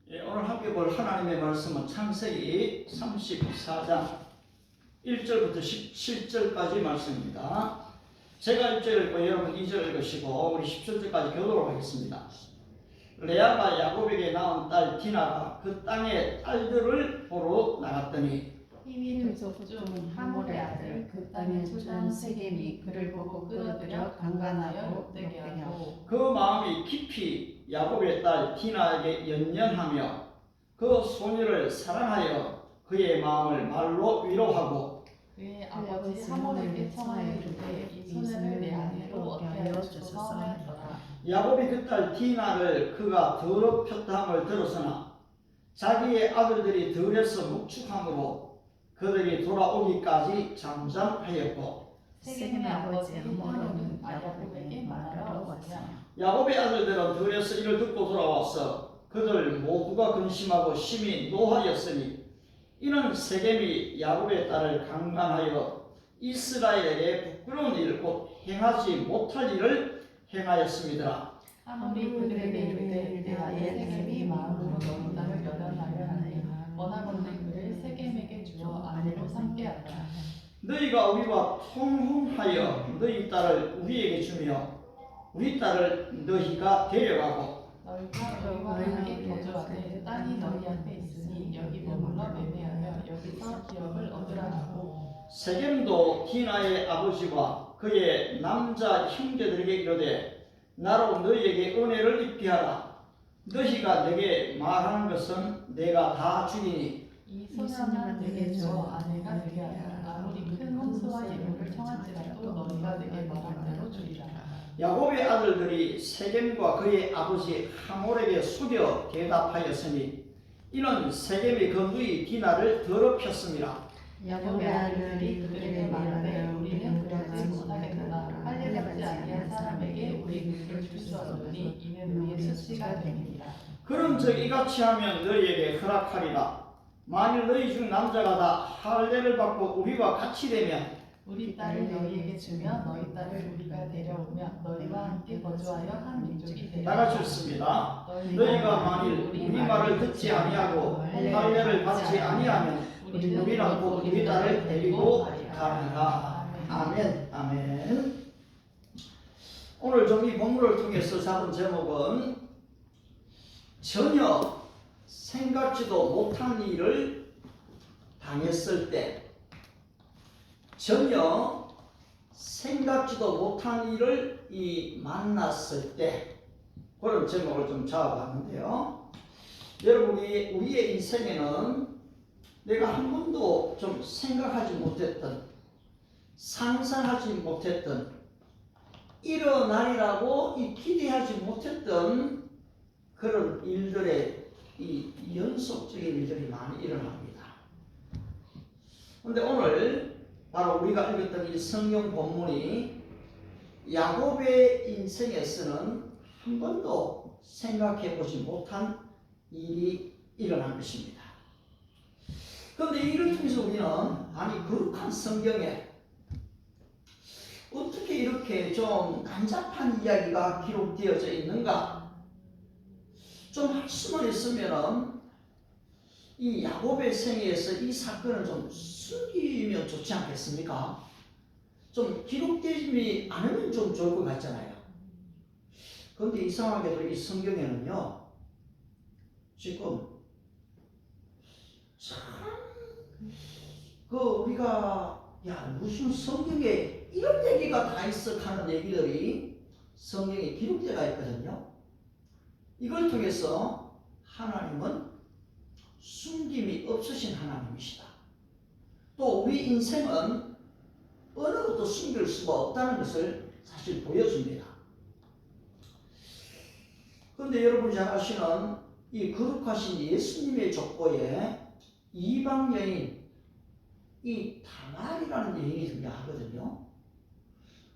오늘 함께 볼 하나님의 말씀은 창세기 34장 1절부터 17절까지 말씀입니다. 제가 1절 읽고 여러분 2절 읽으시고 우리 17절까지 교도록 하겠습니다. 레아가 야곱에게 낳은 딸 디나가 그 땅의 딸들을 보러 나갔더니 히윗 족중 하몰의 아들 그 땅의 초장 세겜이 그를 보고 끌어들여 강간하여 못되게 하고 그 마음이 깊이 야곱의 딸 디나에게 연연하며 그 소녀를 사랑하여 그의 마음을 말로 위로하고 그의 아버지 하몰에게 청하여 이르되 이 소녀를 내 아내로 얻게 하여 주소서 하였더라. 야곱이 그 딸 디나를 그가 더럽혔다 함을 들었으나 자기의 아들들이 들에서 묵축함으로 그들이 돌아오기까지 잠잠하였고 세겜의 아버지 하몰은 야곱에게 말하러 왔으나 야곱의 아들들은 들에서 이를 듣고 돌아와서 그들 모두가 근심하고 심히 노하였으니 이는 세겜이 야곱의 딸을 강간하여 이스라엘에게 부끄러운 일 곧 행하지 못할 일을 행하였습니다. 하몰이 그들에게 이르되 내 아들 세겜이 마음으로 너희 딸을 연연하려 하니 원하건대 그를 세겜에게 주어 아내로 삼게 하라. 너희가 우리와 통혼하여 너희 딸을 우리에게 주며 우리 딸을 너희가 데려가고 너희가 너희와 함께 거주하되 땅이 너희 앞에 있으니 여기 머물러 매매하여 여기서 기업을 얻으라 하고 세겜도 디나의 아버지와 그의 남자 형제들에게 이르되 나로 너희에게 은혜를 입게 하라. 너희가 내게 말하는 것은 내가 다 주리니 이 소녀는 내게 주어 아내가 되게 하라. 아무리 큰 홍수와 예물을 청할지라도 너희가 내게 말한 대로 주리라. 야곱의 아들들이 세겜과 그의 아버지 하몰에게 속여 대답하였으니 이는 세겜이 그 누이 디나를 더럽혔습니다. 야곱의 아들들이 그들에게 말하되 우리는 그러지 못하겠구나. 할례받지 아니한 사람에게 우리 물을 줄 수 없으니 이는 우리의 수치가 됩니다. 그런즉 이같이 하면 너희에게 허락하리라. 만일 너희 중 남자가 다 할례를 받고 우리와 같이 되면 우리 딸을 너희에게 주며 너희 딸을 우리가 데려오며 너희와 함께 거주하여 한 민족이 되리라. 다 같이 읽습니다. 너희가 만일 우리 말을 듣지 아니하고 할례를 받지 아니하면 우리는 곧 우리 딸을 데리고 가리라. 아멘. 아멘. 오늘 좀 이 본문을 통해서 잡은 제목은 전혀 생각지도 못한 일을 당했을 때, 전혀 생각지도 못한 일을 만났을 때, 그런 제목을 좀 잡아봤는데요. 여러분, 우리의 인생에는 내가 한 번도 좀 생각하지 못했던, 상상하지 못했던, 일어나리라고 기대하지 못했던 그런 일들의 연속적인 일들이 많이 일어납니다. 그런데 오늘 바로 우리가 읽었던 이 성경 본문이 야곱의 인생에서는 한 번도 생각해 보지 못한 일이 일어난 것입니다. 그런데 이를 통해서 우리는 아니 거룩한 성경에 어떻게 이렇게 좀 난잡한 이야기가 기록되어져 있는가? 좀 할 수만 있으면 이 야곱의 생애에서 이 사건을 좀 숨기면 좋지 않겠습니까? 좀 기록되지 않으면 좀 좋을 것 같잖아요. 그런데 이상하게도 이 성경에는요, 지금 참 우리가 무슨 성경에 이런 얘기가 다 있어 하는 얘기들이 성경에 기록되어 있거든요. 이걸 통해서 하나님은 숨김이 없으신 하나님이시다. 또 우리 인생은 어느 것도 숨길 수가 없다는 것을 사실 보여줍니다. 그런데 여러분이 잘 아시는 이 거룩하신 예수님의 족보에 이방 여인 이 다말이라는 여인이 등장하거든요.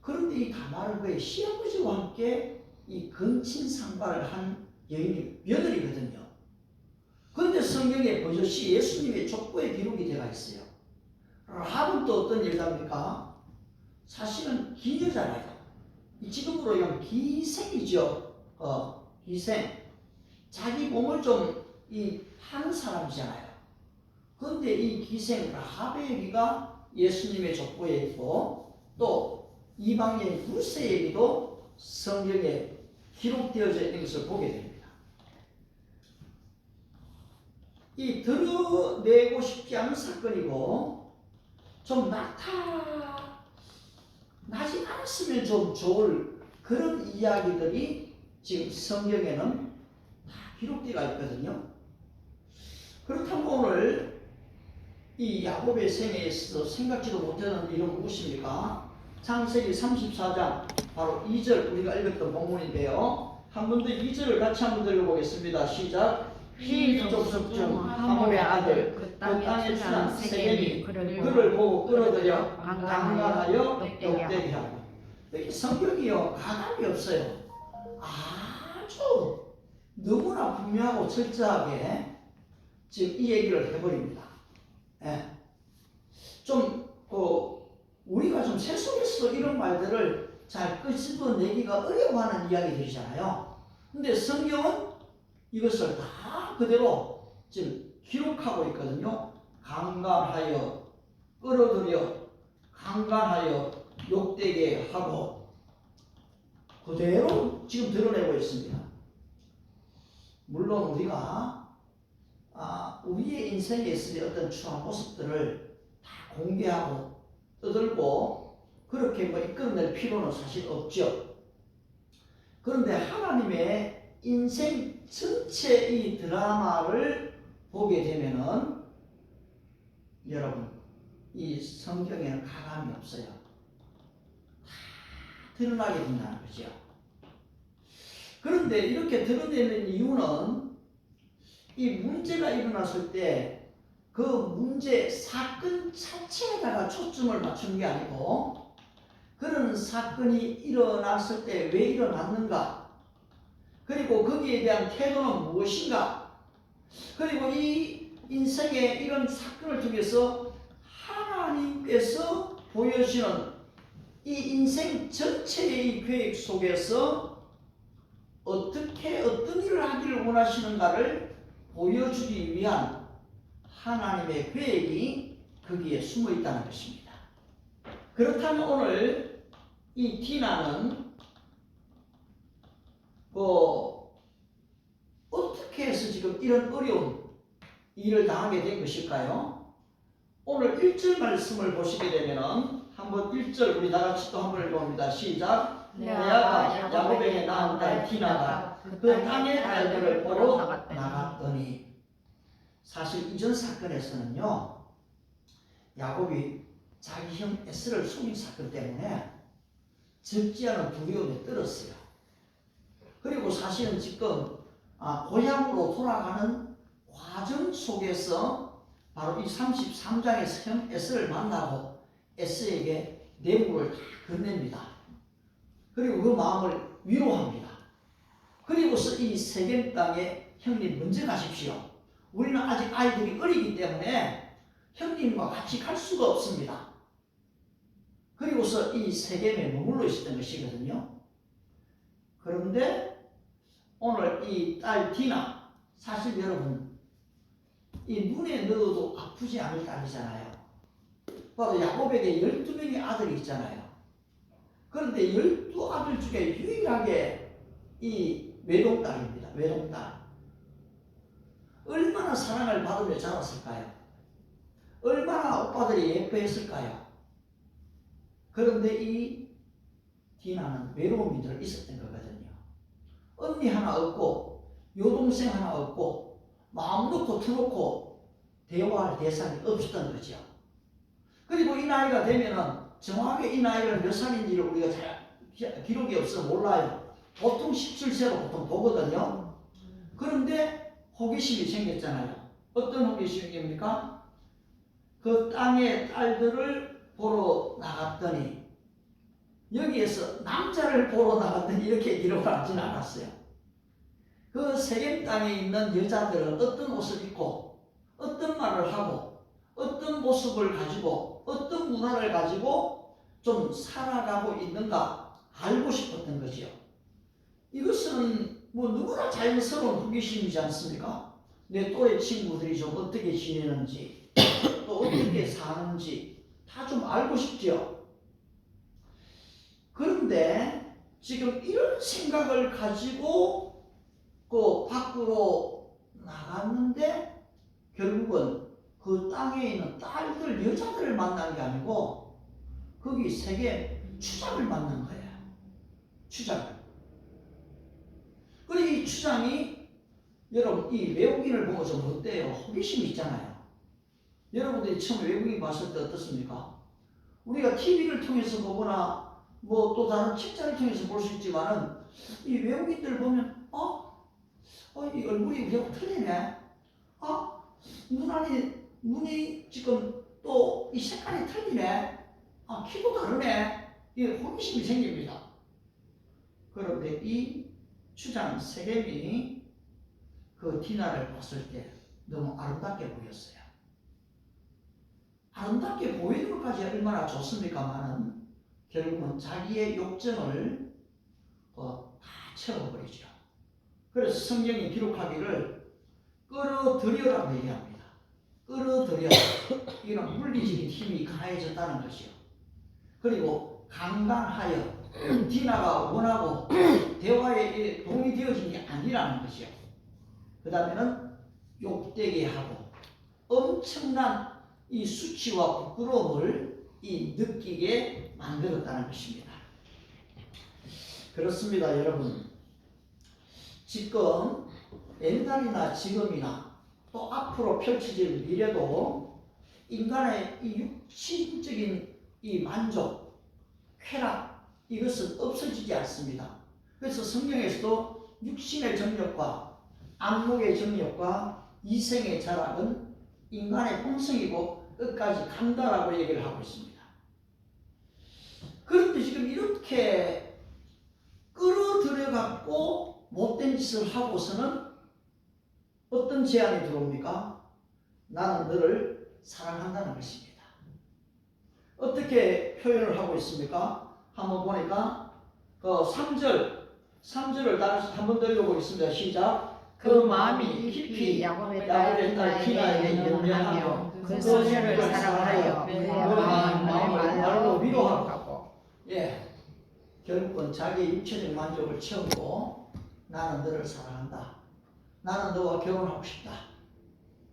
그런데 이 다말은 그의 시아버지와 함께 이 근친 상발을 한 여인이 며느리거든요. 그런데 성경에 버젓이 예수님의 족보에 기록이 되어 있어요. 라합은 또 어떤 여자입니까? 사실은 기여자예요. 지금으로 하면 기생이죠. 기생. 자기 몸을 좀 이 한 사람이잖아요. 그런데 이 기생 라합의 얘기가 예수님의 족보에 있고 또 이방인 루세 얘기도 성경에 기록되어져 있는 것을 보게 됩니다. 이 드러내고 싶지 않은 사건이고 좀 나타나지 않았으면 좀 좋을 그런 이야기들이 지금 성경에는 다 기록되어 있거든요. 그렇다면 오늘 이 야곱의 생애에 있어서 생각지도 못하는 일은 무엇입니까? 창세기 34장 바로 2절 우리가 읽었던 본문인데요. 한 번 더 2절을 같이 한번 들어보겠습니다. 시작. 히 족속 중 하몰의 아들 그 땅에 출한 세겜이 그를 보고 끌어들여 강간하여 욕되게 하고. 성경이요 가감이 없어요. 아주 너무나 분명하고 철저하게 지금 이 얘기를 해버립니다. 예. 우리가 좀 세속에서 이런 말들을 잘 끄집어내기가 어려워하는 이야기들이잖아요. 근데 성경은 이것을 다 그대로 지금 기록하고 있거든요. 강간하여, 끌어들여, 강간하여, 욕되게 하고 그대로 지금 드러내고 있습니다. 물론 우리가 우리의 인생에 있을 어떤 추한 모습들을 다 공개하고 떠들고 그렇게 이끌어낼 필요는 사실 없죠. 그런데 하나님의 인생 전체 이 드라마를 보게 되면은 여러분 이 성경에는 가감이 없어요. 다 드러나게 된다는 거죠. 그런데 이렇게 드러내는 이유는 이 문제가 일어났을 때 그 문제 사건 자체에다가 초점을 맞추는 게 아니고 그런 사건이 일어났을 때 왜 일어났는가, 그리고 거기에 대한 태도는 무엇인가, 그리고 이 인생의 이런 사건을 통해서 하나님께서 보여주시는 이 인생 전체의 계획 속에서 어떻게 어떤 일을 하기를 원하시는가를 보여주기 위한 하나님의 계획이 거기에 숨어 있다는 것입니다. 그렇다면 오늘 이 디나는 어떻게 해서 지금 이런 어려운 일을 당하게 된 것일까요? 오늘 1절 말씀을 보시게 되면 한번 1절 우리 다 같이 또 한번 읽어봅니다. 시작. 레아가 야곱에게 낳은 딸 디나가 그 땅의 딸들을 보러 나갔더니, 사실 이전 사건에서는요 야곱이 자기 형 에스를 속인 사건 때문에 적지 않은 두려움에 떨었어요. 그리고 사실은 지금 고향으로 돌아가는 과정 속에서 바로 이 33장에서 형 에스를 만나고 에스에게 뇌물을 다 건넵니다. 그리고 그 마음을 위로합니다. 그리고서 이 세겜 땅에 형님 먼저 가십시오. 우리는 아직 아이들이 어리기 때문에 형님과 같이 갈 수가 없습니다. 그리고서 이 세겜에 머물러 있었던 것이거든요. 그런데 오늘 이 딸 디나, 사실 여러분 이 눈에 넣어도 아프지 않을 딸이잖아요. 바로 야곱에게 12명의 아들이 있잖아요. 그런데 12아들 중에 유일하게 이 외동딸입니다. 외동딸. 얼마나 사랑을 받으며 자랐을까요? 얼마나 오빠들이 예뻐했을까요? 그런데 이 디나는 외로움이 늘 있었던 거거든요. 언니 하나 없고 여동생 하나 없고 마음 놓고 터놓고 대화할 대상이 없었던 거죠. 그리고 이 나이가 되면은 정확하게 이 나이가 몇 살인지를 우리가 잘 기록이 없어서 몰라요. 보통 17세로 보통 보거든요. 그런데 호기심이 생겼잖아요. 어떤 호기심입니까? 그 땅의 딸들을 보러 나갔더니, 여기에서 남자를 보러 나갔더니 이렇게 기록을 하지는 않았어요. 그 세겜 땅에 있는 여자들은 어떤 옷을 입고 어떤 말을 하고 어떤 모습을 가지고 어떤 문화를 가지고 좀 살아가고 있는가 알고 싶었던 거죠. 이것은 누구나 자연스러운 호기심이지 않습니까? 내 또래 친구들이 좀 어떻게 지내는지 또 어떻게 사는지 다 좀 알고 싶죠. 그런데 지금 이런 생각을 가지고 그 밖으로 나갔는데 결국은 그 땅에 있는 딸들, 여자들을 만난 게 아니고 거기 세계 추장을 만난 거예요. 추장. 그리고 이 추장이 여러분 이 외국인을 보고 좀 어때요? 호기심이 있잖아요. 여러분들이 처음 외국인 봤을 때 어떻습니까? 우리가 TV를 통해서 보거나 뭐 또 다른 책자를 통해서 볼 수 있지만은 이 외국인들 보면 이 얼굴이 우리하고 틀리네. 눈이 지금 또 이 색깔이 틀리네. 키도 다르네. 이 호기심이 생깁니다. 그런데 이 추장 세겜이 그 디나를 봤을 때 너무 아름답게 보였어요. 아름답게 보이는 것까지 얼마나 좋습니까마는 결국은 자기의 욕정을 다 채워버리죠. 그래서 성경이 기록하기를 끌어들여라고 얘기합니다. 끌어들여. 이런 물리적인 힘이 강해졌다는 것이요. 그리고 강간하여 디나가 원하고 대화에 동의되어진 게 아니라는 것이요. 그 다음에는 욕되게 하고 엄청난 이 수치와 부끄러움을 느끼게 만들었다는 것입니다. 그렇습니다, 여러분. 지금 옛날이나 지금이나 또 앞으로 펼쳐질 미래도 인간의 이 육신적인 이 만족, 쾌락 이것은 없어지지 않습니다. 그래서 성경에서도 육신의 정욕과 안목의 정욕과 이생의 자락은 인간의 본성이고 끝까지 간다라고 얘기를 하고 있습니다. 그런데 지금 이렇게 끌어들여갖고 못된 짓을 하고서는 어떤 제안이 들어옵니까? 나는 너를 사랑한다는 것입니다. 어떻게 표현을 하고 있습니까? 한번 보니까 그 3절을 다시 한번 더 읽어보겠습니다. 시작. 그 마음이 깊이 야곱의 딸 디나에게 연명하며 그 소녀를 사랑하여 그의 마음을 말로 위로하고 결국은 자기의 육체적 만족을 채우고 나는 너를 사랑한다. 나는 너와 결혼하고 싶다.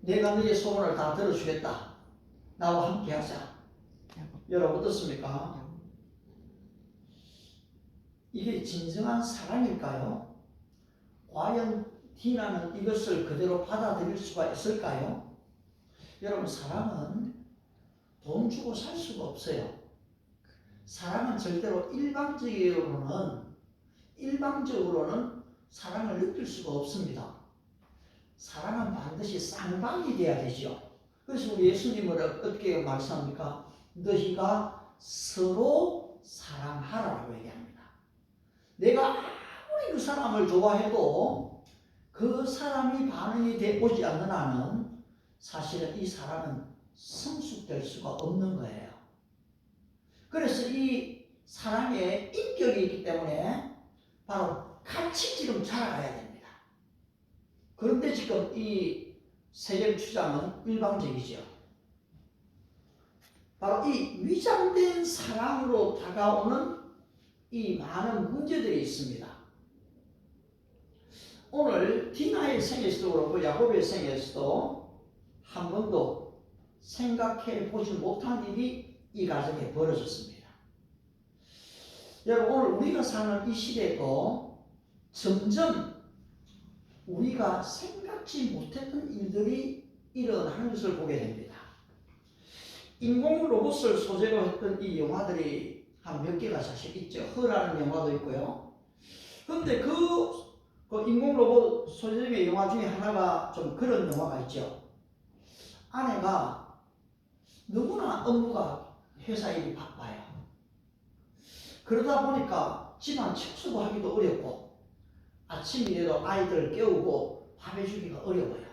내가 너의 소원을 다 들어주겠다. 나와 함께 하자. 여러분 어떻습니까? 이게 진정한 사랑일까요? 과연 디나는 이것을 그대로 받아들일 수가 있을까요? 여러분 사랑은 돈 주고 살 수가 없어요. 사랑은 절대로 일방적으로는 사랑을 느낄 수가 없습니다. 사랑은 반드시 쌍방이 돼야 되죠. 그래서 우리 예수님은 어떻게 말씀합니까? 너희가 서로 사랑하라고 얘기합니다. 내가 아무리 그 사람을 좋아해도 그 사람이 반응이 오지 않는 한은 사실은 이 사랑은 성숙될 수가 없는 거예요. 그래서 이 사랑에 인격이 있기 때문에 바로 같이 지금 자라가야 됩니다. 그런데 지금 이 세겜 추장은 일방적이죠. 바로 이 위장된 사랑으로 다가오는 이 많은 문제들이 있습니다. 오늘 디나의 생에서도 그렇고 야곱의 생에서도 한 번도 생각해 보지 못한 일이 이 가정에 벌어졌습니다. 여러분 오늘 우리가 사는 이 시대도 점점 우리가 생각지 못했던 일들이 일어나는 것을 보게 됩니다. 인공 로봇을 소재로 했던 이 영화들이 한 몇 개가 사실 있죠. 허라는 영화도 있고요. 그런데 그 인공 로봇 소재의 영화 중에 하나가 좀 그런 영화가 있죠. 아내가 너무나 업무가 회사 일이 바빠요. 그러다 보니까 집안 청소도 하기도 어렵고 아침이라도 아이들 깨우고 밥 해주기가 어려워요.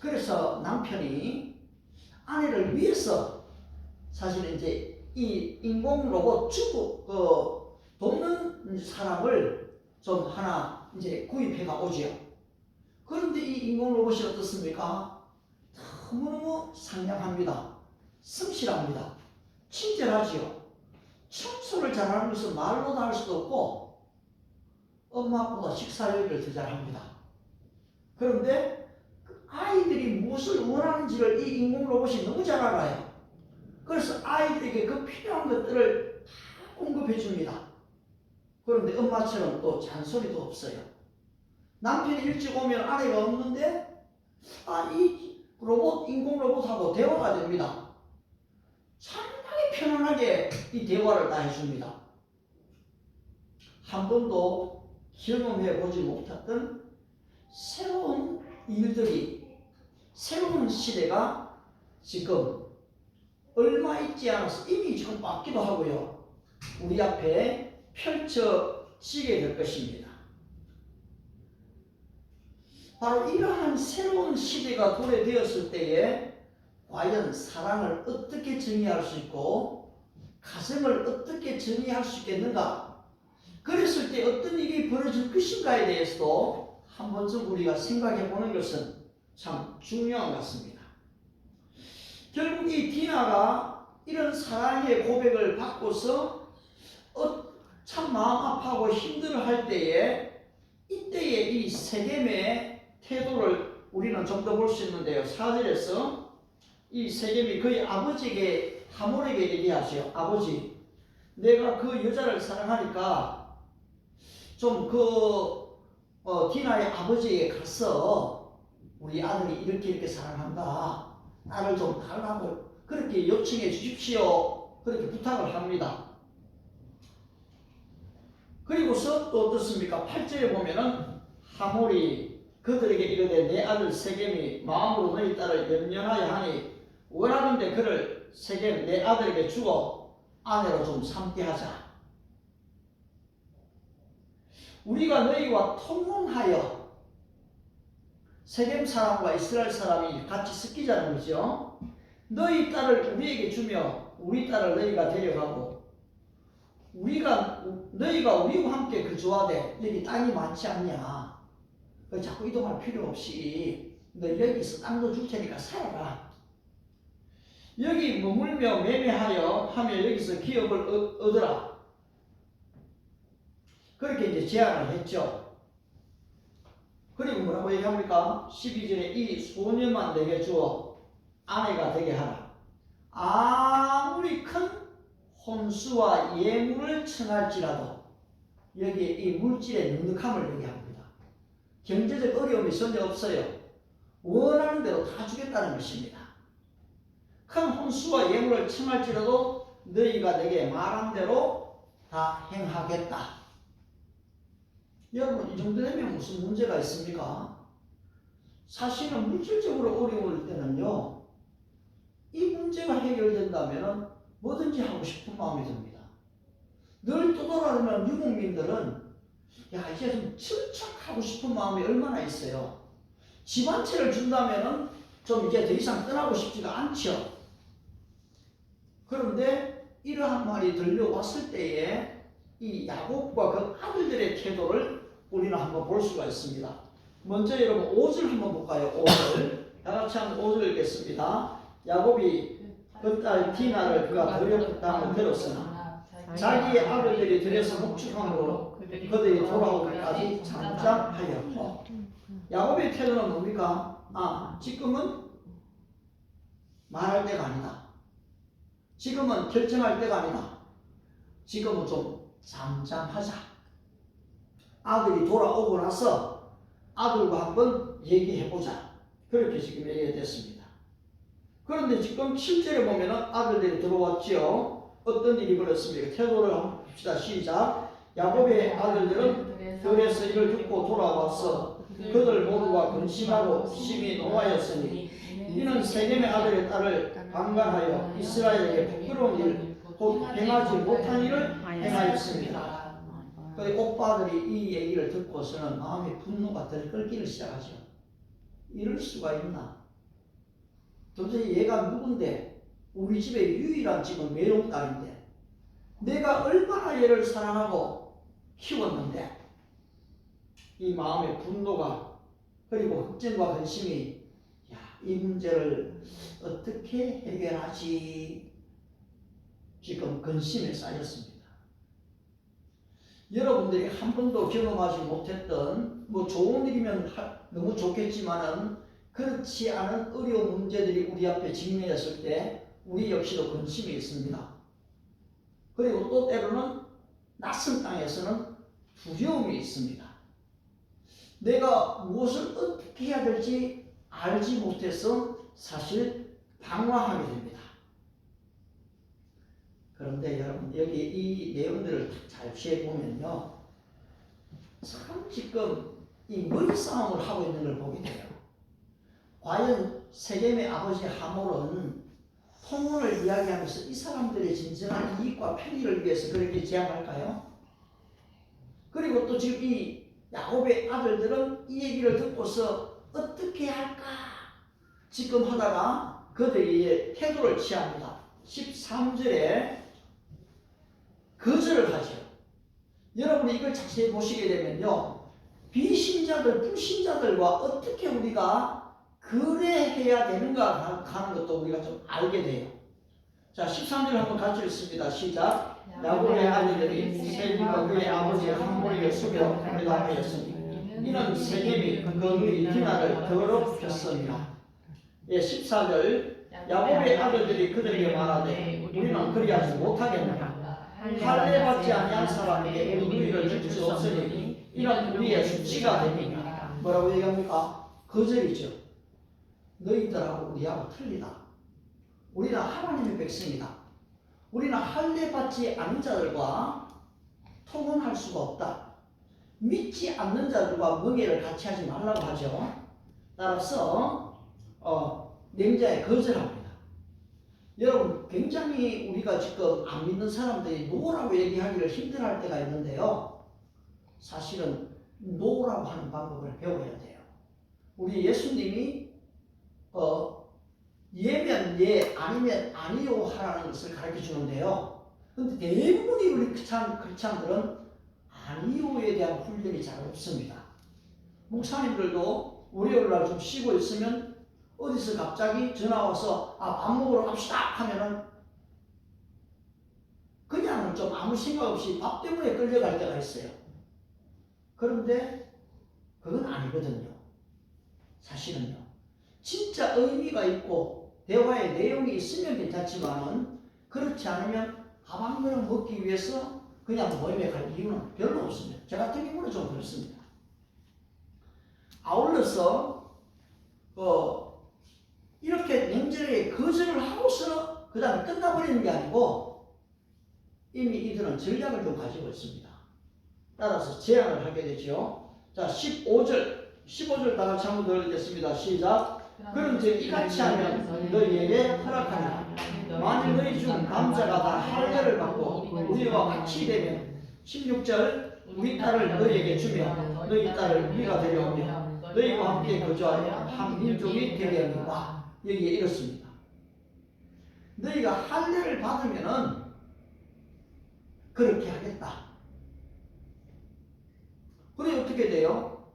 그래서 남편이 아내를 위해서 사실 이제 이 인공 로봇 돕는 사람을 좀 하나 이제 구입해가 오지요. 그런데 이 인공 로봇이 어떻습니까? 너무너무 상냥합니다. 성실합니다. 친절하지요. 청소를 잘하는 것은 말로도 할 수도 없고 엄마보다 식사요리를 더 잘합니다. 그런데 아이들이 무엇을 원하는지를 이 인공 로봇이 너무 잘 알아요. 그래서 아이들에게 그 필요한 것들을 다 공급해 줍니다. 그런데 엄마처럼 또 잔소리도 없어요. 남편이 일찍 오면 아내가 없는데 이 로봇, 인공 로봇하고 대화가 됩니다. 상당히 편안하게 이 대화를 다 해줍니다. 한 번도 경험해 보지 못했던 새로운 일들이, 새로운 시대가 지금 얼마 있지 않아서 이미 지금 왔기도 하고요. 우리 앞에 펼쳐지게 될 것입니다. 바로 이러한 새로운 시대가 도래되었을 때에 과연 사랑을 어떻게 정의할 수 있고 가정을 어떻게 정의할 수 있겠는가? 그랬을 때 어떤 일이 벌어질 것인가에 대해서도 한 번쯤 우리가 생각해 보는 것은 참 중요한 것 같습니다. 결국 이 디나가 이런 사랑의 고백을 받고서 참 마음 아파하고 힘들어할 때에 이때에 이 세겜의 태도를 우리는 좀 더 볼 수 있는데요. 4절에서 이 세겜이 그의 아버지에게 하몰에게 얘기하죠. 아버지, 내가 그 여자를 사랑하니까 좀 디나의 아버지에게 가서 우리 아들이 이렇게 사랑한다. 나를 좀 달라고 그렇게 요청해 주십시오. 그렇게 부탁을 합니다. 그리고서 또 어떻습니까? 8절에 보면은 하몰이 그들에게 이르되 내 아들 세겜이 마음으로 너희 딸을 연연하여 하니 원하는데 그를 세겜 내 아들에게 주어 아내로 좀 삼게 하자. 우리가 너희와 통혼하여 세겜 사람과 이스라엘 사람이 같이 섞이자는 거죠. 너희 딸을 우리에게 주며 우리 딸을 너희가 데려가고 너희가 우리와 함께 거주하되 여기 땅이 많지 않냐. 자꾸 이동할 필요 없이 너 여기서 땅도 줄 테니까 살아라. 여기 머물며 매매하여 하며 여기서 기업을 얻으라. 그렇게 이제 제안을 했죠. 그리고 뭐라고 얘기합니까? 12절에 이 소녀만 내게 주어 아내가 되게 하라. 아무리 큰 혼수와 예물을 청할지라도 여기에 이 물질의 넉넉함을 얘기합니다. 경제적 어려움이 전혀 없어요. 원하는 대로 다 주겠다는 것입니다. 큰 혼수와 예물을 청할지라도 너희가 내게 말한 대로 다 행하겠다. 여러분, 이 정도 되면 무슨 문제가 있습니까? 사실은 물질적으로 어려울 때는요, 이 문제가 해결된다면 뭐든지 하고 싶은 마음이 듭니다. 늘 떠돌아다니는 유목민들은 이제 좀 친척하고 싶은 마음이 얼마나 있어요. 집 한 채를 준다면 좀 이제 더 이상 떠나고 싶지가 않죠. 그런데 이러한 말이 들려왔을 때에 이 야곱과 그 아들들의 태도를 우리는 한번 볼 수가 있습니다. 먼저 여러분 5절 한번 볼까요? 5절. 다 같이 한번 5절 읽겠습니다. 야곱이 그 딸 디나를 그가 버렸다는 들었으나 자기의 아들들이 들여서 목축함으로 그들이 돌아오기까지 잠잠하였고. 야곱의 태도는 뭡니까? 지금은 말할 때가 아니다. 지금은 결정할 때가 아니다. 지금은 좀 잠잠하자. 아들이 돌아오고 나서 아들과 한번 얘기해보자. 그렇게 지금 얘기가 됐습니다. 그런데 지금 7절에 보면은 아들들이 들어왔지요. 어떤 일이 벌었습니까? 태도를 한번 봅시다. 시작. 야곱의 아들들은 들에서 이를 듣고 돌아와서 그들 모두가 근심하고 심히 노하였으니 이는 세겜의 아들의 딸을 강간하여 이스라엘에게 부끄러운 일, 곧 행하지 못한 일을 행하였습니다. 그 오빠들이 이 얘기를 듣고서는 마음의 분노가 들끓기를 시작하죠. 이럴 수가 있나? 도대체 얘가 누군데? 우리 집의 유일한 지금 외동딸인데 내가 얼마나 얘를 사랑하고 키웠는데 이 마음의 분노가 그리고 걱정과 근심이 이 문제를 어떻게 해결하지? 지금 근심에 쌓였습니다. 여러분들이 한 번도 경험하지 못했던 뭐 좋은 일이면 너무 좋겠지만은 그렇지 않은 어려운 문제들이 우리 앞에 직면했을 때 우리 역시도 근심이 있습니다. 그리고 또 때로는 낯선 땅에서는 두려움이 있습니다. 내가 무엇을 어떻게 해야 될지 알지 못해서 사실 방황하게 됩니다. 그런데 여러분 여기 이 내용들을 잘 피해보면요, 참 지금 이 머리 싸움을 하고 있는 걸 보게 돼요. 과연 세겜의 아버지 하몰은 통혼을 이야기하면서 이 사람들의 진정한 이익과 편의를 위해서 그렇게 제안할까요? 그리고 또 지금 이 야곱의 아들들은 이 얘기를 듣고서 어떻게 할까 지금 하다가 그들이 태도를 취합니다. 13절에 거절을 하죠. 여러분이 이걸 자세히 보시게 되면요, 비신자들, 불신자들과 어떻게 우리가 거래해야 되는가 하는 것도 우리가 좀 알게 돼요. 자, 13절 한번 같이 읽습니다. 시작. 야곱의 아들들이 세겜과 그의 아버지 함몰에게 속여 대답하였으니 이는 세겜이 그의 디나를 더럽혔습니다. 예, 14절. 야곱의 아들들이 그들에게 말하되 우리는 그리하지 못하겠느냐. 할례 받지 아니한 사람에게 우리를 줄 수 없으니 이는 우리의 수치가 됩니다. 뭐라고 얘기합니까? 거절이죠. 너희들하고 우리하고 틀리다. 우리는 하나님의 백성이다. 우리는 할례 받지 않은 자들과 통혼할 수가 없다. 믿지 않는 자들과 멍에를 같이 하지 말라고 하죠. 따라서 맹자에 거절합니다. 여러분 굉장히 우리가 지금 안 믿는 사람들이 노라고 얘기하기를 힘들어할 때가 있는데요, 사실은 노라고 하는 방법을 배워야 돼요. 우리 예수님이 예면 예, 아니면 아니요 하라는 것을 가르쳐 주는데요, 근데 대부분이 우리 크리스찬들은 아니요에 대한 훈련이 잘 없습니다. 목사님들도 월요일날 좀 쉬고 있으면 어디서 갑자기 전화 와서 밥 먹으러 갑시다 하면은 그냥 좀 아무 생각 없이 밥 때문에 끌려갈 때가 있어요. 그런데 그건 아니거든요. 사실은요, 진짜 의미가 있고 대화의 내용이 있으면 괜찮지만은 그렇지 않으면 밥 한 그릇 먹기 위해서 그냥 모임에 갈 이유는 별로 없습니다. 저 같은 경우는 좀 그렇습니다. 아울러서 이렇게 냉철하게 거절을 하고서 그 다음에 끝나버리는 게 아니고 이미 이들은 전략을 좀 가지고 있습니다. 따라서 제안을 하게 되죠. 자, 15절 다 같이 한번 더 읽겠습니다. 시작. 그럼 이제 이같이 하면 너희에게 허락하리라. 만일 너희 중 남자가 다 할례를 받고 우리와 같이 되면 16절 우리 딸을 너희에게 주며 너희 딸을 우리가 데려오며 너희와 함께 거주하여 한 민족이 되게 하리라. 여기에 이렇습니다. 너희가 할례를 받으면은 그렇게 하겠다. 그래 어떻게 돼요?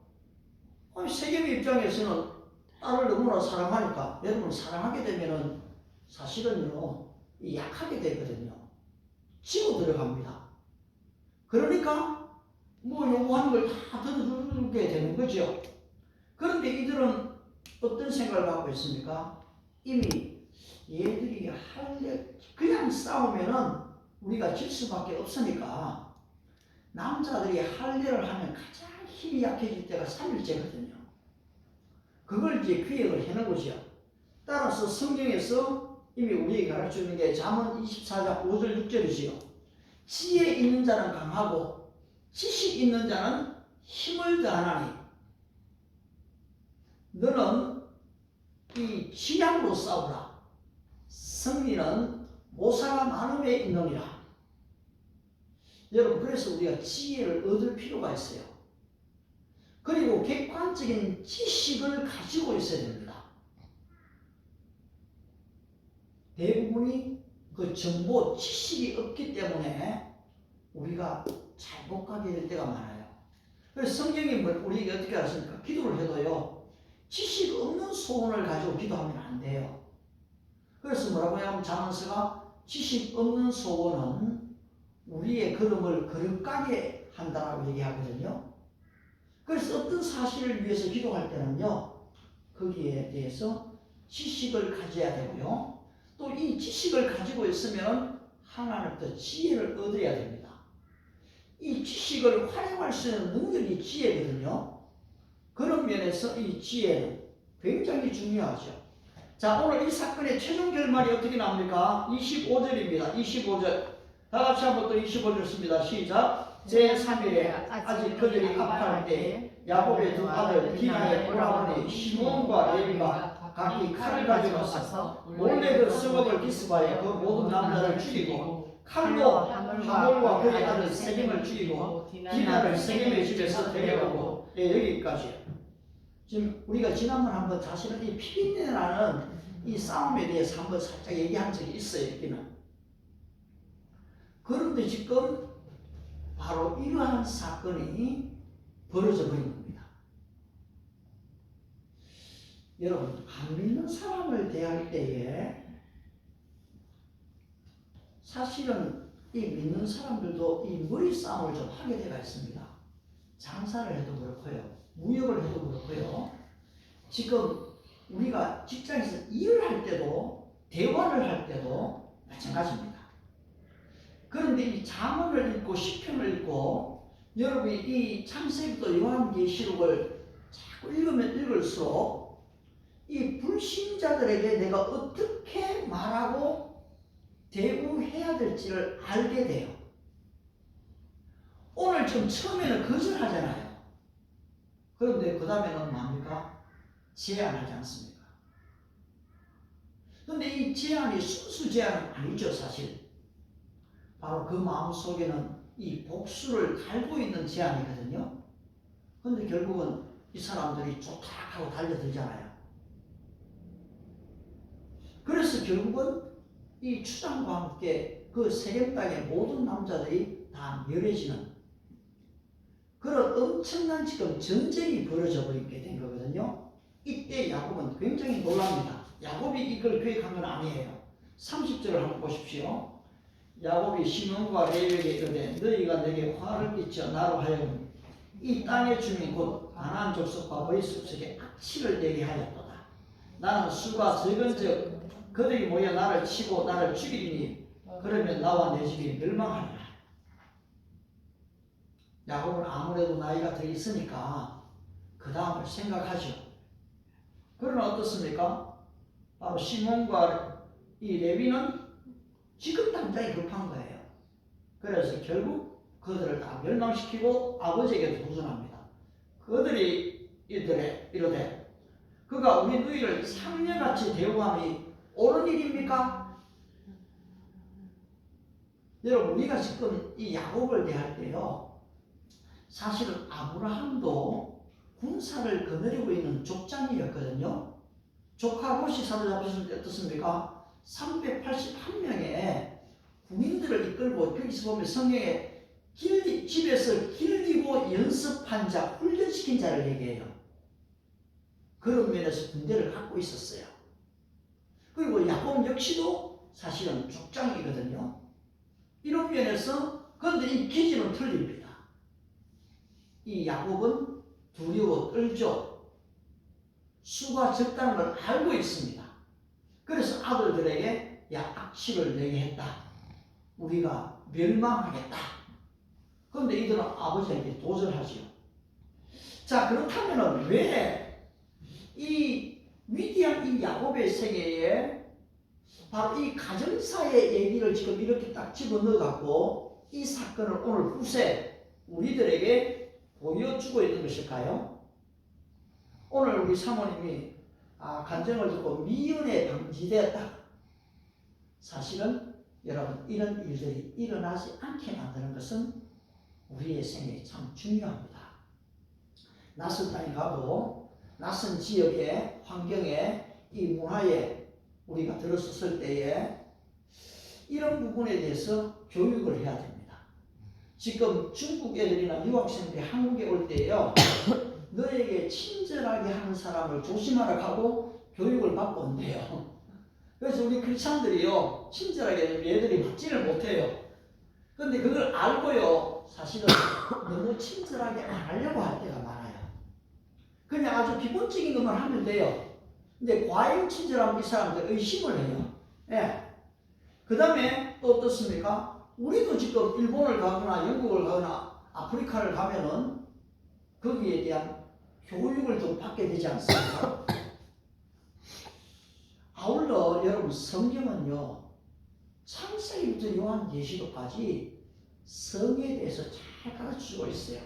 세겜의 입장에서는 딸을 너무나 사랑하니까, 여러분 사랑하게 되면은 사실은요 약하게 되거든요. 치고 들어갑니다. 그러니까 뭐 요구하는 걸 다 들어주게 되는 거죠. 그런데 이들은 어떤 생각을 갖고 있습니까? 이미 얘들이 할례 그냥 싸우면은 우리가 질 수밖에 없으니까 남자들이 할례를 하면 가장 힘이 약해질 때가 3일째거든요. 그걸 이제 기획을 해놓은 거죠. 따라서 성경에서 이미 우리에게 가르쳐주는 게 잠언 24장 5절 6절이지요. 지혜 있는 자는 강하고 지식 있는 자는 힘을 더하나니 너는 이 취향으로 싸우라. 승리는 모사가 많음에 있느니라. 여러분 그래서 우리가 지혜를 얻을 필요가 있어요. 그리고 객관적인 지식을 가지고 있어야 됩니다. 대부분이 그 정보, 지식이 없기 때문에 우리가 잘못 가게 될 때가 많아요. 그래서 성경이 우리에게 어떻게 하십니까? 기도를 해도요, 지식 없는 소원을 가지고 기도하면 안 돼요. 그래서 뭐라고 하냐면 자문서가 지식 없는 소원은 우리의 걸음을 거룩하게 한다고 얘기하거든요. 그래서 어떤 사실을 위해서 기도할 때는요, 거기에 대해서 지식을 가져야 되고요. 또 이 지식을 가지고 있으면 하나님부터 지혜를 얻어야 됩니다. 이 지식을 활용할 수 있는 능력이 지혜거든요. 그런 면에서 이 지혜는 굉장히 중요하죠. 자, 오늘 이 사건의 최종 결말이 어떻게 나옵니까? 25절입니다. 25절. 다 같이 한번 또 25절 씁니다. 시작. 제3일에 아직 그들이 합할 때 야곱의 두 아들 디나의 오라버니 시몬과 레위가 각기 칼을 가지고 와서 몰래 그 성읍을 기스바에 그 모든 남자를 죽이고 칼로 하몰과 그의 아들 세겜을 죽이고 디나를 세겜의 집에서 데려가고 여기까지요. 지금 우리가 지난번 한번 사실은 이 피린내라는 이 싸움에 대해서 한번 살짝 얘기한 적이 있어요. 여기는. 그런데 지금 바로 이러한 사건이 벌어져 버린 겁니다. 여러분, 안 믿는 사람을 대할 때에 사실은 이 믿는 사람들도 이 머리 싸움을 좀 하게 되어 있습니다. 장사를 해도 그렇고요, 무역을 해도 그렇고요. 지금 우리가 직장에서 일을 할 때도 대화를 할 때도 마찬가지입니다. 그런데 이 잠언을 읽고 시편을 읽고 여러분이 이 창세기부터 요한계시록을 자꾸 읽으면 읽을수록 이 불신자들에게 내가 어떻게 말하고 대우해야 될지를 알게 돼요. 오늘 지금 처음에는 거절하잖아요. 그런데 그 다음에는 뭡니까? 제안하지 않습니까? 그런데 이 제안이 순수 제안은 아니죠, 사실. 바로 그 마음 속에는 이 복수를 달고 있는 제안이거든요. 그런데 결국은 이 사람들이 좋다 하고 달려들잖아요. 그래서 결국은 이 추장과 함께 그 세겜 땅의 모든 남자들이 다 멸해지는 그런 엄청난 지금 전쟁이 벌어져 버리게 된 거거든요. 이때 야곱은 굉장히 놀랍니다. 야곱이 이걸 계획한 건 아니에요. 30절을 한번 보십시오. 야곱이 시몬과 레위에게 이르되 너희가 내게 화를 끼쳐 나로 하여금 이 땅의 주민 곧 가나안 족속과 그의 숲속에 악취를 내게 하였도다. 나는 수가 적은즉 그들이 모여 나를 치고 나를 죽이리니 그러면 나와 내 집이 멸망하리라. 야곱은 아무래도 나이가 더 있으니까 그 다음을 생각하죠. 그러나 어떻습니까? 바로 시몬과 이 레위는 지금 당장이 급한 거예요. 그래서 결국 그들을 다 멸망시키고 아버지에게 도전합니다. 그들이 이르되 그가 우리 너희를 상녀같이 대우함이 옳은 일입니까? 여러분, 우리가 지금 이 야곱을 대할 때요, 사실은 아브라함도 군사를 거느리고 있는 족장이었거든요. 조카 롯이 사로잡혔을 때 어떻습니까? 381명의 군인들을 이끌고, 여기서 보면 성경에 집에서 길리고 연습한 자, 훈련시킨 자를 얘기해요. 그런 면에서 군대를 갖고 있었어요. 그리고 야곱 역시도 사실은 족장이거든요. 이런 면에서, 그런데 이 기질은 틀립니다. 이 야곱은 두려워 떨죠. 수가 적다는 걸 알고 있습니다. 그래서 아들들에게 악취를 내게 했다. 우리가 멸망하겠다. 그런데 이들은 아버지에게 도전하지요. 자, 그렇다면 왜 이 위대한 이 야곱의 세계에 바로 이 가정사의 얘기를 지금 이렇게 딱 집어넣어 갖고 이 사건을 오늘 후세 우리들에게 보여주고 있는 것일까요? 오늘 우리 사모님이 간증을 듣고 미연에 방지되었다. 사실은 여러분, 이런 일들이 일어나지 않게 만드는 것은 우리의 생애에 참 중요합니다. 낯선 땅에 가도 낯선 지역의 환경에 이 문화에 우리가 들어섰을 때에 이런 부분에 대해서 교육을 해야 됩니다. 지금 중국 애들이나 유학생들이 한국에 올 때요, 너에게 친절하게 하는 사람을 조심하라 하고 교육을 받고 온대요. 그래서 우리 크리스찬들이요, 친절하게 얘들이 받지를 못해요. 근데 그걸 알고요, 사실은 너무 친절하게 안 하려고 할 때가 많아요. 그냥 아주 기본적인 것만 하면 돼요. 근데 과잉 친절하면 이 사람들 의심을 해요. 예. 그 다음에 또 어떻습니까? 우리도 지금 일본을 가거나 영국을 가거나 아프리카를 가면은 거기에 대한 교육을 좀 받게 되지 않습니까? 아울러 여러분 성경은요, 창세기부터 요한계시록까지 성에 대해서 잘 가르쳐주고 있어요.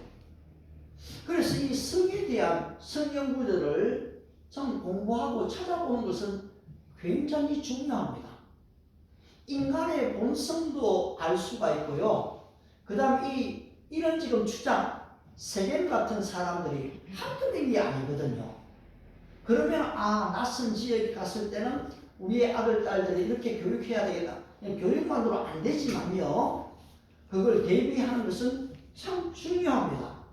그래서 이 성에 대한 성경 구절을 좀 공부하고 찾아보는 것은 굉장히 중요합니다. 인간의 본성도 알 수가 있고요. 그 다음 이런 지금 주장, 세겜 같은 사람들이 한둘인 게 아니거든요. 그러면 낯선 지역에 갔을 때는 우리의 아들, 딸들이 이렇게 교육해야 되겠다. 교육만으로 안 되지만요. 그걸 대비하는 것은 참 중요합니다.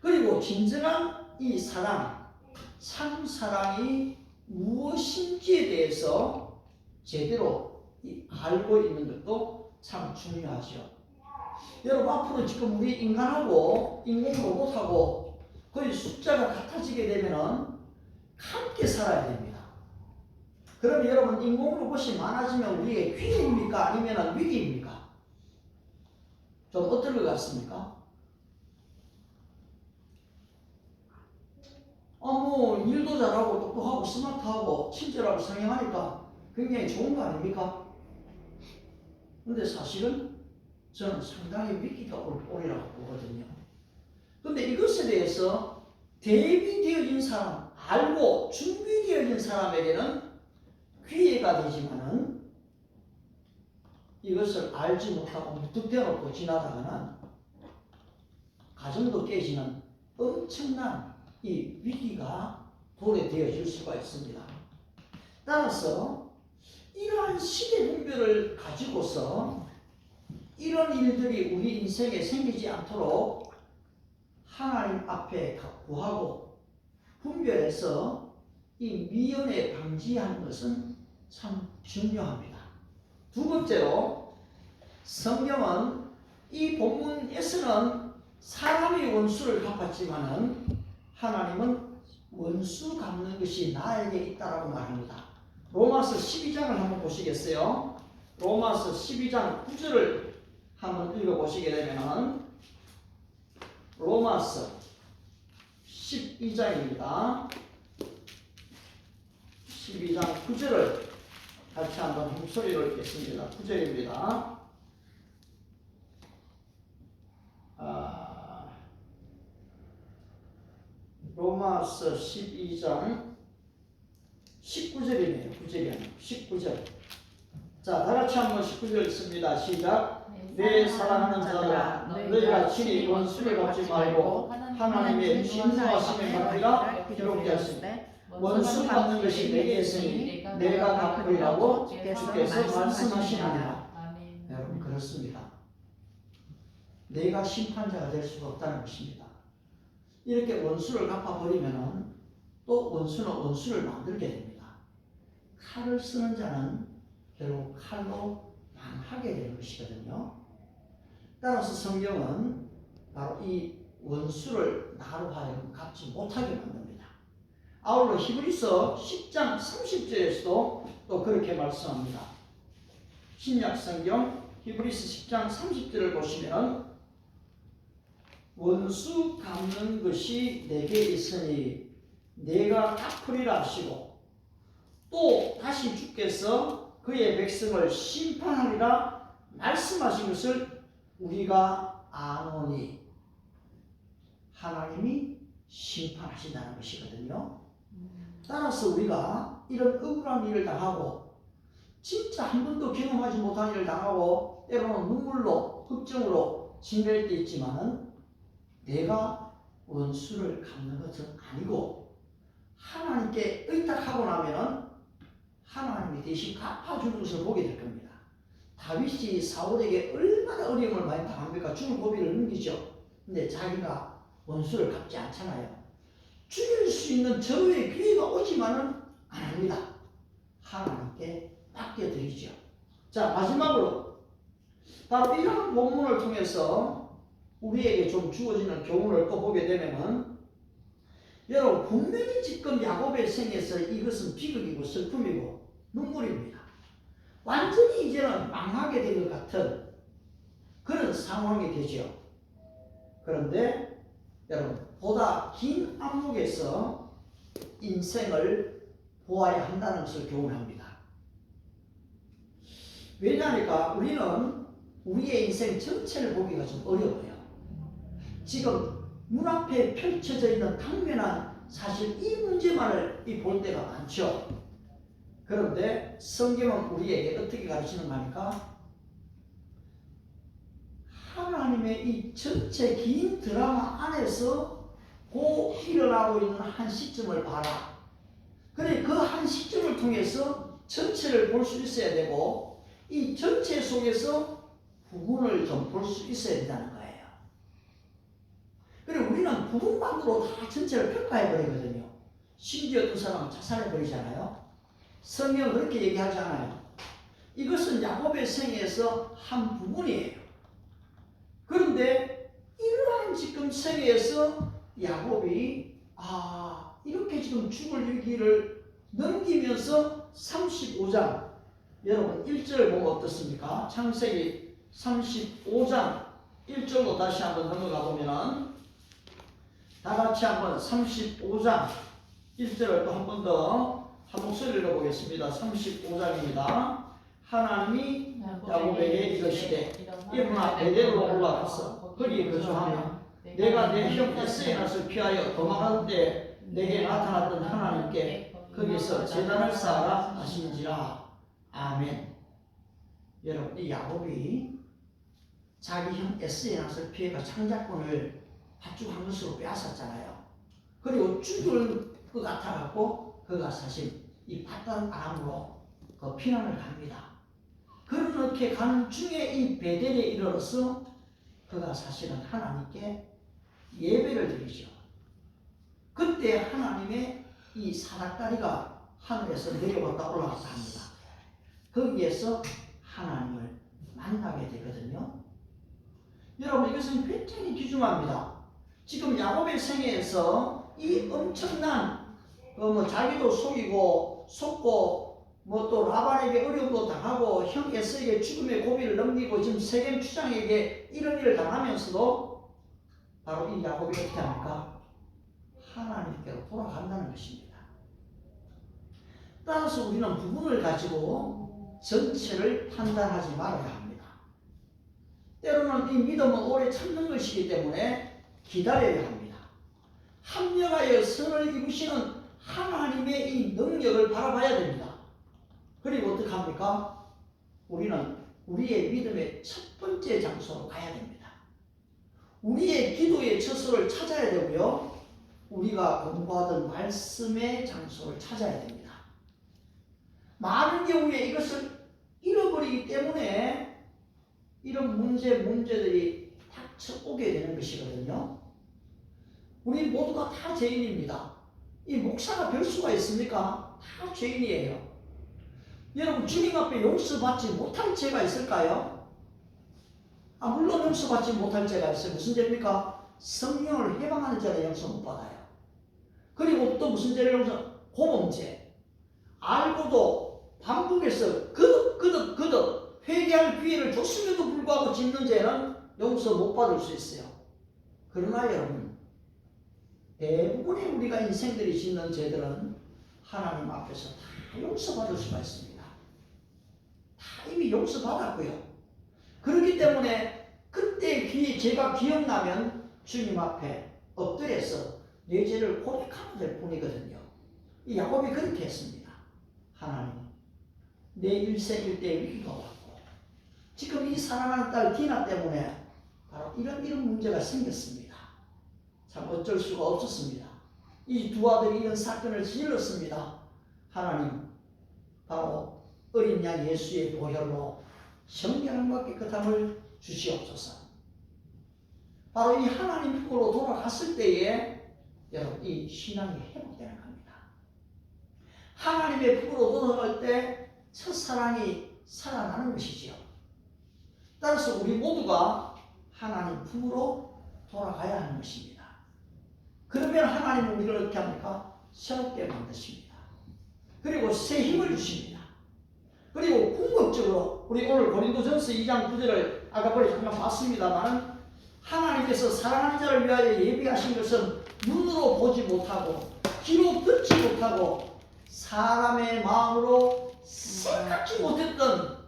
그리고 진정한 이 사랑, 참 사랑이 무엇인지에 대해서 제대로 알고 있는 것도 참 중요하죠. 여러분 앞으로 지금 우리 인간하고 인공 로봇하고 거의 숫자가 같아지게 되면은 함께 살아야 됩니다. 그럼 여러분 인공 로봇이 많아지면 우리의 기회입니까? 아니면 위기입니까? 좀 어떨 것 같습니까? 뭐 일도 잘하고 똑똑하고 스마트하고 친절하고 성행하니까 굉장히 좋은 거 아닙니까? 근데 사실은 저는 상당히 위기가 오리라고 보거든요. 근데 이것에 대해서 대비되어진 사람, 알고 준비되어진 사람에게는 기회가 되지만은 이것을 알지 못하고 무턱대놓고 지나다가는 가정도 깨지는 엄청난 이 위기가 도래되어질 수가 있습니다. 따라서 이러한 시대 분별을 가지고서 이런 일들이 우리 인생에 생기지 않도록 하나님 앞에 구하고 분별해서 이 미연에 방지하는 것은 참 중요합니다. 두 번째로 성경은 이 본문에서는 사람이 원수를 갚았지만은 하나님은 원수 갚는 것이 나에게 있다라고 말합니다. 로마서 12장을 한번 보시겠어요? 로마서 12장 9절을 한번 읽어보시게 되면은 로마서 12장입니다. 12장 9절을 같이 한번 목소리로 읽겠습니다. 9절입니다. 로마서 12장 19절이네요. 9절이 아니고 19절. 자, 다같이 한번 19절 읽습니다. 시작. 내 사랑하는 자들아, 너희가 친히 원수를 갚지 말고 하나님의 진노하심에 받으라 기록되었으니 원수 받는 것이 내게 있으니 내가 갚으리라고 주께서 말씀하시느니라. 여러분 그렇습니다. 내가 심판자가 될 수가 없다는 것입니다. 이렇게 원수를 갚아버리면 또 원수는 원수를 만들게 됩니다. 칼을 쓰는 자는 결국 칼로 망하게 되는 것이거든요. 따라서 성경은 바로 이 원수를 나로 하여금 갚지 못하게 만듭니다. 아울러 히브리서 10장 30절에서도 또 그렇게 말씀합니다. 신약 성경 히브리서 10장 30절을 보시면 원수 갚는 것이 내게 있으니 내가 갚으리라 하시고 또 다시 주께서 그의 백성을 심판하리라 말씀하신 것을 우리가 아노니 하나님이 심판하신다는 것이거든요. 따라서 우리가 이런 억울한 일을 당하고 진짜 한 번도 경험하지 못한 일을 당하고 때로는 눈물로 걱정으로 지낼 때 있지만은 내가 원수를 갚는 것은 아니고 하나님께 의탁하고 나면은 하나님이 대신 갚아주는 것을 보게 될 겁니다. 다윗이 사울에게 얼마나 어려움을 많이 당합니까? 죽을 고비를 넘기죠. 근데 자기가 원수를 갚지 않잖아요. 죽일 수 있는 절호의 기회가 오지만은 안 합니다. 하나님께 맡겨드리죠. 자, 마지막으로 바로 이런 본문을 통해서 우리에게 좀 주어지는 교훈을 또 보게 되면은, 여러분 분명히 지금 야곱의 생에서 이것은 비극이고 슬픔이고 눈물입니다. 완전히 이제는 망하게 될 것 같은 그런 상황이 되죠. 그런데 여러분 보다 긴 안목에서 인생을 보아야 한다는 것을 교훈합니다. 왜냐하니까 우리는 우리의 인생 전체를 보기가 좀 어려워요. 지금 눈앞에 펼쳐져 있는 당면한 사실 이 문제만을 볼 때가 많죠. 그런데 성경은 우리에게 어떻게 가르치는가 하니까, 하나님의 이 전체 긴 드라마 안에서 그 일어나고 있는 한 시점을 봐라. 그래, 그 한 시점을 통해서 전체를 볼 수 있어야 되고, 이 전체 속에서 부분을 좀 볼 수 있어야 된다는 거예요. 그리고 우리는 부분만으로 다 전체를 평가해 버리거든요. 심지어 어떤 사람은 자살해 버리잖아요. 성경은 그렇게 얘기하지 않아요. 이것은 야곱의 생애에서 한 부분이에요. 그런데 이러한 지금 생애에서 야곱이 이렇게 지금 죽을 위기를 넘기면서 35장, 여러분 1절 보면 어떻습니까? 창세기 35장 1절로 다시 한번 넘어가 보면은, 다 같이 한번 35장 1절을 또 한 번 더 한 목소리로 보겠습니다. 35장입니다. 하나님이 야곱에게 이르시되 일어나 베델로 올라가서 거기 거주하며 내가 내 형 에스엔을 피하여 도망할 때 내게 나타났던 하나님께 거기서 제단을 쌓아라 하신지라. 아멘. 여러분, 이 야곱이 자기 형 에스엔을 피해가 창작권을 합죽한 것으로 빼앗았잖아요. 그리고 죽을 것 같아갖고 그가 사실 이 파단 아람으로 그 피난을 갑니다. 그렇게 가는 중에 이 베델에 이르러서 그가 사실은 하나님께 예배를 드리죠. 그때 하나님의 이 사닥다리가 하늘에서 내려왔다 올라갔다 합니다. 거기에서 하나님을 만나게 되거든요. 여러분, 이것은 굉장히 귀중합니다. 지금 야곱의 생애에서 이 엄청난 자기도 속고 또 라반에게 어려움도 당하고 형 에서에게 죽음의 고비를 넘기고 지금 세겜 추장에게 이런 일을 당하면서도 바로 이 야곱이 어떻게 합니까? 하나님께로 돌아간다는 것입니다. 따라서 우리는 부분을 가지고 전체를 판단하지 말아야 합니다. 때로는 이 믿음은 오래 참는 것이기 때문에 기다려야 합니다. 합력하여 선을 이루시는 하나님의 이 능력을 바라봐야 됩니다. 그리고 어떻게 합니까? 우리는 우리의 믿음의 첫 번째 장소로 가야 됩니다. 우리의 기도의 처소를 찾아야 되고요. 우리가 공부하던 말씀의 장소를 찾아야 됩니다. 많은 경우에 이것을 잃어버리기 때문에 이런 문제들이 닥쳐오게 되는 것이거든요. 우리 모두가 다 죄인입니다. 이 목사가 별 수가 있습니까? 다 죄인이에요. 여러분, 주님 앞에 용서받지 못할 죄가 있을까요? 물론 용서받지 못할 죄가 있어요. 무슨 죄입니까? 성령을 해방하는 죄는 용서 못 받아요. 그리고 또 무슨 죄를 고범죄. 알고도 반복해서 거듭 회개할 기회를 줬음에도 불구하고 짓는 죄는 용서 못 받을 수 있어요. 그러나 여러분, 대부분의 우리가 인생들이 짓는 죄들은 하나님 앞에서 다 용서받을 수가 있습니다. 다 이미 용서받았고요. 그렇기 때문에 그때 제가 기억나면 주님 앞에 엎드려서 내 죄를 고백하면 될 뿐이거든요. 이 야곱이 그렇게 했습니다. 하나님, 내 일생일대의 위기가 왔고 지금 이 사랑하는 딸 디나 때문에 바로 이런 문제가 생겼습니다. 참 어쩔 수가 없었습니다. 이 두 아들이 이런 사건을 저질렀습니다. 하나님, 바로 어린 양 예수의 보혈로 정결함과 깨끗함을 주시옵소서. 바로 이 하나님 품으로 돌아갔을 때에 여러분 이 신앙이 회복되는 겁니다. 하나님의 품으로 돌아갈 때 첫사랑이 살아나는 것이지요. 따라서 우리 모두가 하나님 품으로 돌아가야 하는 것입니다. 그러면 하나님은 우리를 어떻게 합니까? 새롭게 만드십니다. 그리고 새 힘을 주십니다. 그리고 궁극적으로 우리 오늘 고린도전서 2장 9절을 아까 전에 잠깐 봤습니다만 하나님께서 사랑하는 자를 위하여 예비하신 것은 눈으로 보지 못하고 귀로 듣지 못하고 사람의 마음으로 생각지 못했던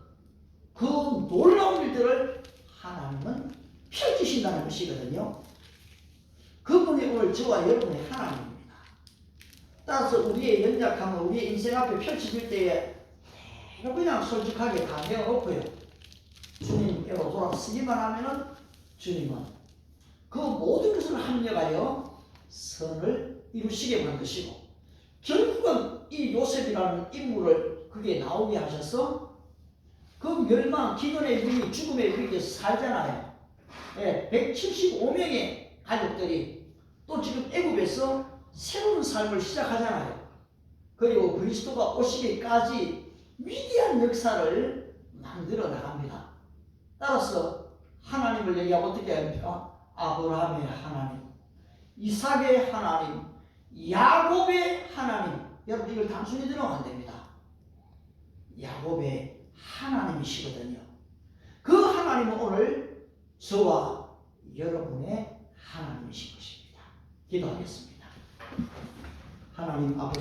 그 놀라운 일들을 하나님은 펼치신다는 것이거든요. 그분이 오늘 저와 여러분의 하나님입니다. 따라서 우리의 연약함은 우리의 인생 앞에 펼쳐질 때에 그냥 솔직하게 다 내어놓고요. 주님께로 돌아서기만 하면은 주님은 그 모든 것을 합력하여 선을 이루시게 만드시고 결국은 이 요셉이라는 인물을 그게 나오게 하셔서 그 멸망, 기근의 위기, 죽음의 위기에서 살잖아요. 175명의 가족들이 또 지금 애굽에서 새로운 삶을 시작하잖아요. 그리고 그리스도가 오시기까지 위대한 역사를 만들어 나갑니다. 따라서 하나님을 얘기하면 어떻게 합니까? 아브라함의 하나님, 이삭의 하나님, 야곱의 하나님. 여러분 이걸 단순히 들으면 안 됩니다. 야곱의 하나님이시거든요. 그 하나님은 오늘 저와 여러분의 하나님이신 것입니다. 기도하겠습니다. 하나님 아버지